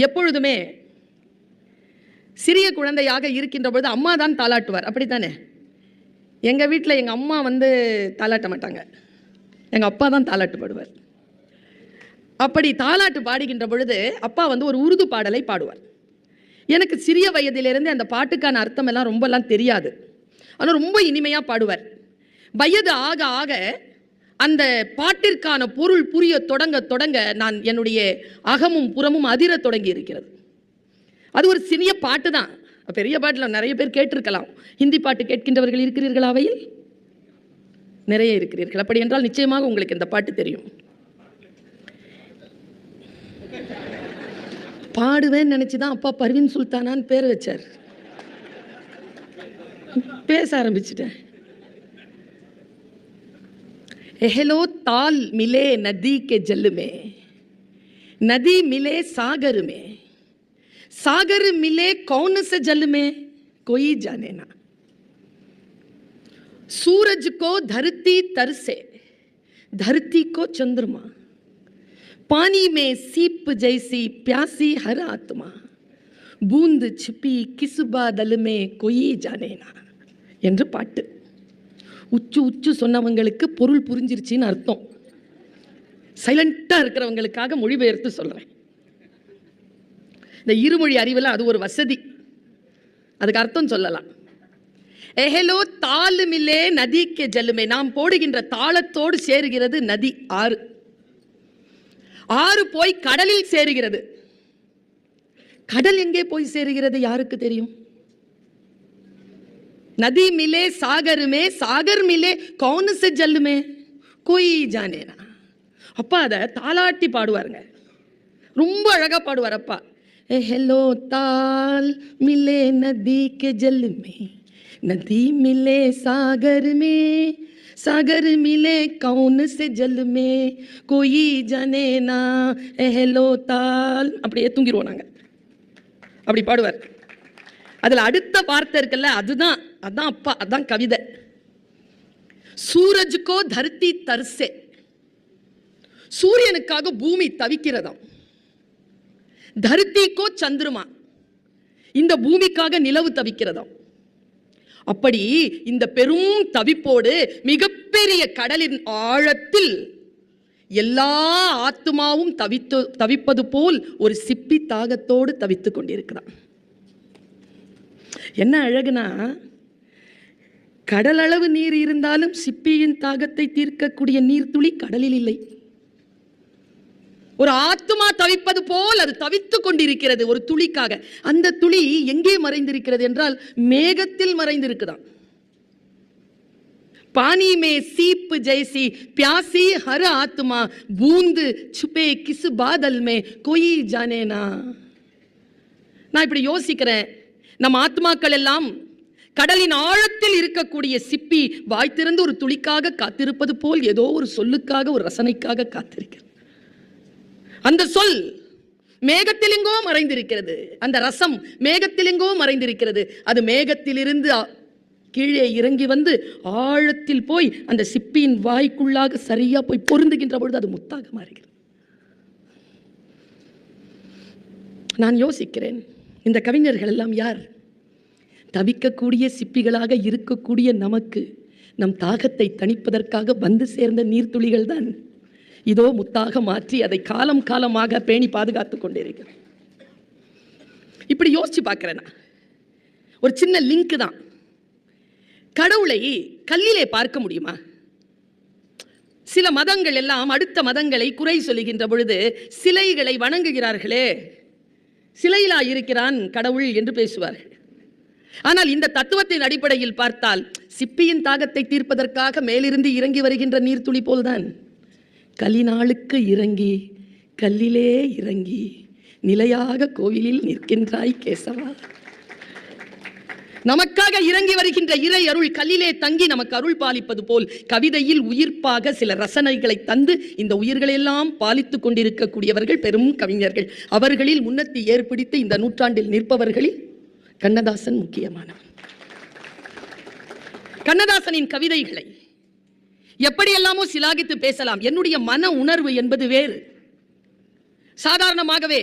எப்பொழுதுமே சிறிய குழந்தையாக இருக்கின்ற பொழுது அம்மா தான் தாளாட்டுவார், அப்படித்தானே? எங்கள் வீட்டில் எங்கள் அம்மா தாளாட்ட மாட்டாங்க, எங்கள் அப்பா தான் தாளாட்டு பாடுவார். அப்படி தாளாட்டு பாடுகின்ற பொழுது அப்பா ஒரு உருது பாடலை பாடுவார். எனக்கு சிறிய வயதிலிருந்து அந்த பாட்டுக்கான அர்த்தம் எல்லாம் ரொம்பலாம் தெரியாது, ஆனால் ரொம்ப இனிமையாக பாடுவார். வயது ஆக ஆக அந்த பாட்டிற்கான பொருள் புரிய தொடங்க தொடங்க நான் என்னுடைய அகமும் புறமும் அதிர தொடங்கி இருக்கிறது. அது ஒரு சிறிய பாட்டு தான், பெரிய பாட்டில் நிறைய பேர் கேட்டிருக்கலாம். ஹிந்தி பாட்டு கேட்கின்றவர்கள் இருக்கிறீர்கள்? அவையில் நிறைய இருக்கிறீர்கள். அப்படி என்றால் நிச்சயமாக உங்களுக்கு இந்த பாட்டு தெரியும். பாடுவேன்னு நினைச்சுதான் அப்பா பர்வீன் சுல்தானான்னு பேர் வச்சார். பேச ஆரம்பிச்சிட்டேன். एहलो ताल मिले नदी के जल में, नदी मिले सागर में, सागर मिले कौन से जल में कोई जाने ना। सूरज को धरती तरसे, धरती को चंद्रमा, पानी में सीप जैसी प्यासी हर आत्मा, बूंद छिपी किस बादल में कोई जाने ना என்று பாட்டு. உச்சு உச்சு சொன்னவங்களுக்கு பொருள் புரிஞ்சிருச்சின்னு அர்த்தம். சைலண்டாக இருக்கிறவங்களுக்காக மொழிபெயர்த்து சொல்கிறேன். இந்த இருமொழி அறிவில் அது ஒரு வசதி, அதுக்கு அர்த்தம் சொல்லலாம். எஹலோ தால் மிலே நதிக்கு ஜல்லுமே, நாம் போடுகின்ற தாளத்தோடு சேருகிறது நதி, ஆறு. ஆறு போய் கடலில் சேருகிறது. கடல் எங்கே போய் சேருகிறது யாருக்கு தெரியும்? नदी मिले सागर में, सागर मिले कौन से जल में कोई जाने ना. அப்பா அதை தாளாட்டி பாடுவாருங்க, ரொம்ப அழகா பாடுவார் அப்பா. हेलो ताल मिले नदी के जल में, नदी मिले सागर में, सागर मिले कौन से जल में कोई जाने ना. हेलो ताल அப்படியே தூங்கிடுவோம் நாங்கள். அப்படி பாடுவார். அதில் அடுத்த வார்த்தை இருக்குல்ல, அதுதான் அதான் அப்பா, அதான் கவிதை. சூரஜுக்கோ தர்த்தி தர்சே, சூரியனுக்காக பூமி தவிக்கிறதாம். தர்த்திக்கோ சந்திரமா, இந்த பூமிக்காக நிலவு தவிக்கிறதாம். அப்படி இந்த பெரும் தவிப்போடு மிகப்பெரிய கடலின் ஆழத்தில் எல்லா ஆத்மாவும் தவிப்பது போல் ஒரு சிப்பி தாகத்தோடு தவித்துக் கொண்டிருக்கிறான். என்ன அழகுனா, கடல் அளவு நீர் இருந்தாலும் சிப்பியின் தாகத்தை தீர்க்கக்கூடிய நீர்த்துளி கடலில் இல்லை. ஒரு ஆத்மா தவிப்பது போல் அது தவித்துக் கொண்டிருக்கிறது ஒரு துளிக்காக. அந்த துளி எங்கே மறைந்திருக்கிறது என்றால் மேகத்தில் மறைந்திருக்குதான். पानी में सीप जैसी प्यासी हर आत्मा, बूंद छुपे किस बादल में कोई जाने ना. நான் இப்படி யோசிக்கிறேன், நம் ஆத்மாக்கள் எல்லாம் கடலின் ஆழத்தில் இருக்கக்கூடிய சிப்பி வாய் திறந்து ஒரு துளிக்காக காத்திருப்பது போல் ஏதோ ஒரு சொல்லுக்காக, ஒரு ரசனைக்காக காத்திருக்கிறது. அந்த சொல் மேகத்தில் எங்கோ மறைந்திருக்கிறது, அந்த ரசம் மேகத்தில் எங்கோ மறைந்திருக்கிறது. அது மேகத்திலிருந்து கீழே இறங்கி வந்து ஆழத்தில் போய் அந்த சிப்பியின் வாய்க்குள்ளாக சரியா போய் பொருந்துகின்ற பொழுது அது முத்தாக மாறுகிறது. நான் யோசிக்கிறேன், இந்த கவிஞர்கள் எல்லாம் யார்? தவிக்கக்கூடிய சிப்பிகளாக இருக்கக்கூடிய நமக்கு நம் தாகத்தை தணிப்பதற்காக வந்து சேர்ந்த நீர்த்துளிகள் தான் இதோ முத்தாக மாற்றி அதை காலம் காலமாக பேணி பாதுகாத்து கொண்டிருக்கிறேன். இப்படி யோசிச்சு பார்க்கிறேன். ஒரு சின்ன லிங்க் தான். கடவுளை கல்லிலே பார்க்க முடியுமா? சில மதங்கள் எல்லாம் அடுத்த மதங்களை குறை சொல்லுகின்ற பொழுது சிலைகளை வணங்குகிறார்களே, சிலையிலா இருக்கிறான் கடவுள் என்று பேசுவார்கள். ஆனால் இந்த தத்துவத்தின் அடிப்படையில் பார்த்தால் சிப்பியின் தாகத்தை தீர்ப்பதற்காக மேலிருந்து இறங்கி வருகின்ற நீர்த்துளி போல்தான். கல்லினாளுக்கு இறங்கி கல்லிலே இறங்கி நிலையாக கோவிலில் நிற்கின்றாய் கேசவா. நமக்காக இறங்கி வருகின்ற இறை அருள் கல்லிலே தங்கி நமக்கு அருள் பாலிப்பது போல் கவிதையில் உயிர்ப்பாக சில ரசனைகளை தந்து இந்த உயிர்களெல்லாம் பாலித்துக் கொண்டிருக்கக்கூடியவர்கள் பெரும் கவிஞர்கள். அவர்களில் முன்னத்தி ஏற்படுத்தி இந்த நூற்றாண்டில் நிற்பவர்களில் கண்ணதாசன் முக்கியமானவர். கண்ணதாசனின் கவிதைகளை எப்படியெல்லாமோ சிலாகித்து பேசலாம். என்னுடைய மன உணர்வு என்பது வேறு. சாதாரணமாகவே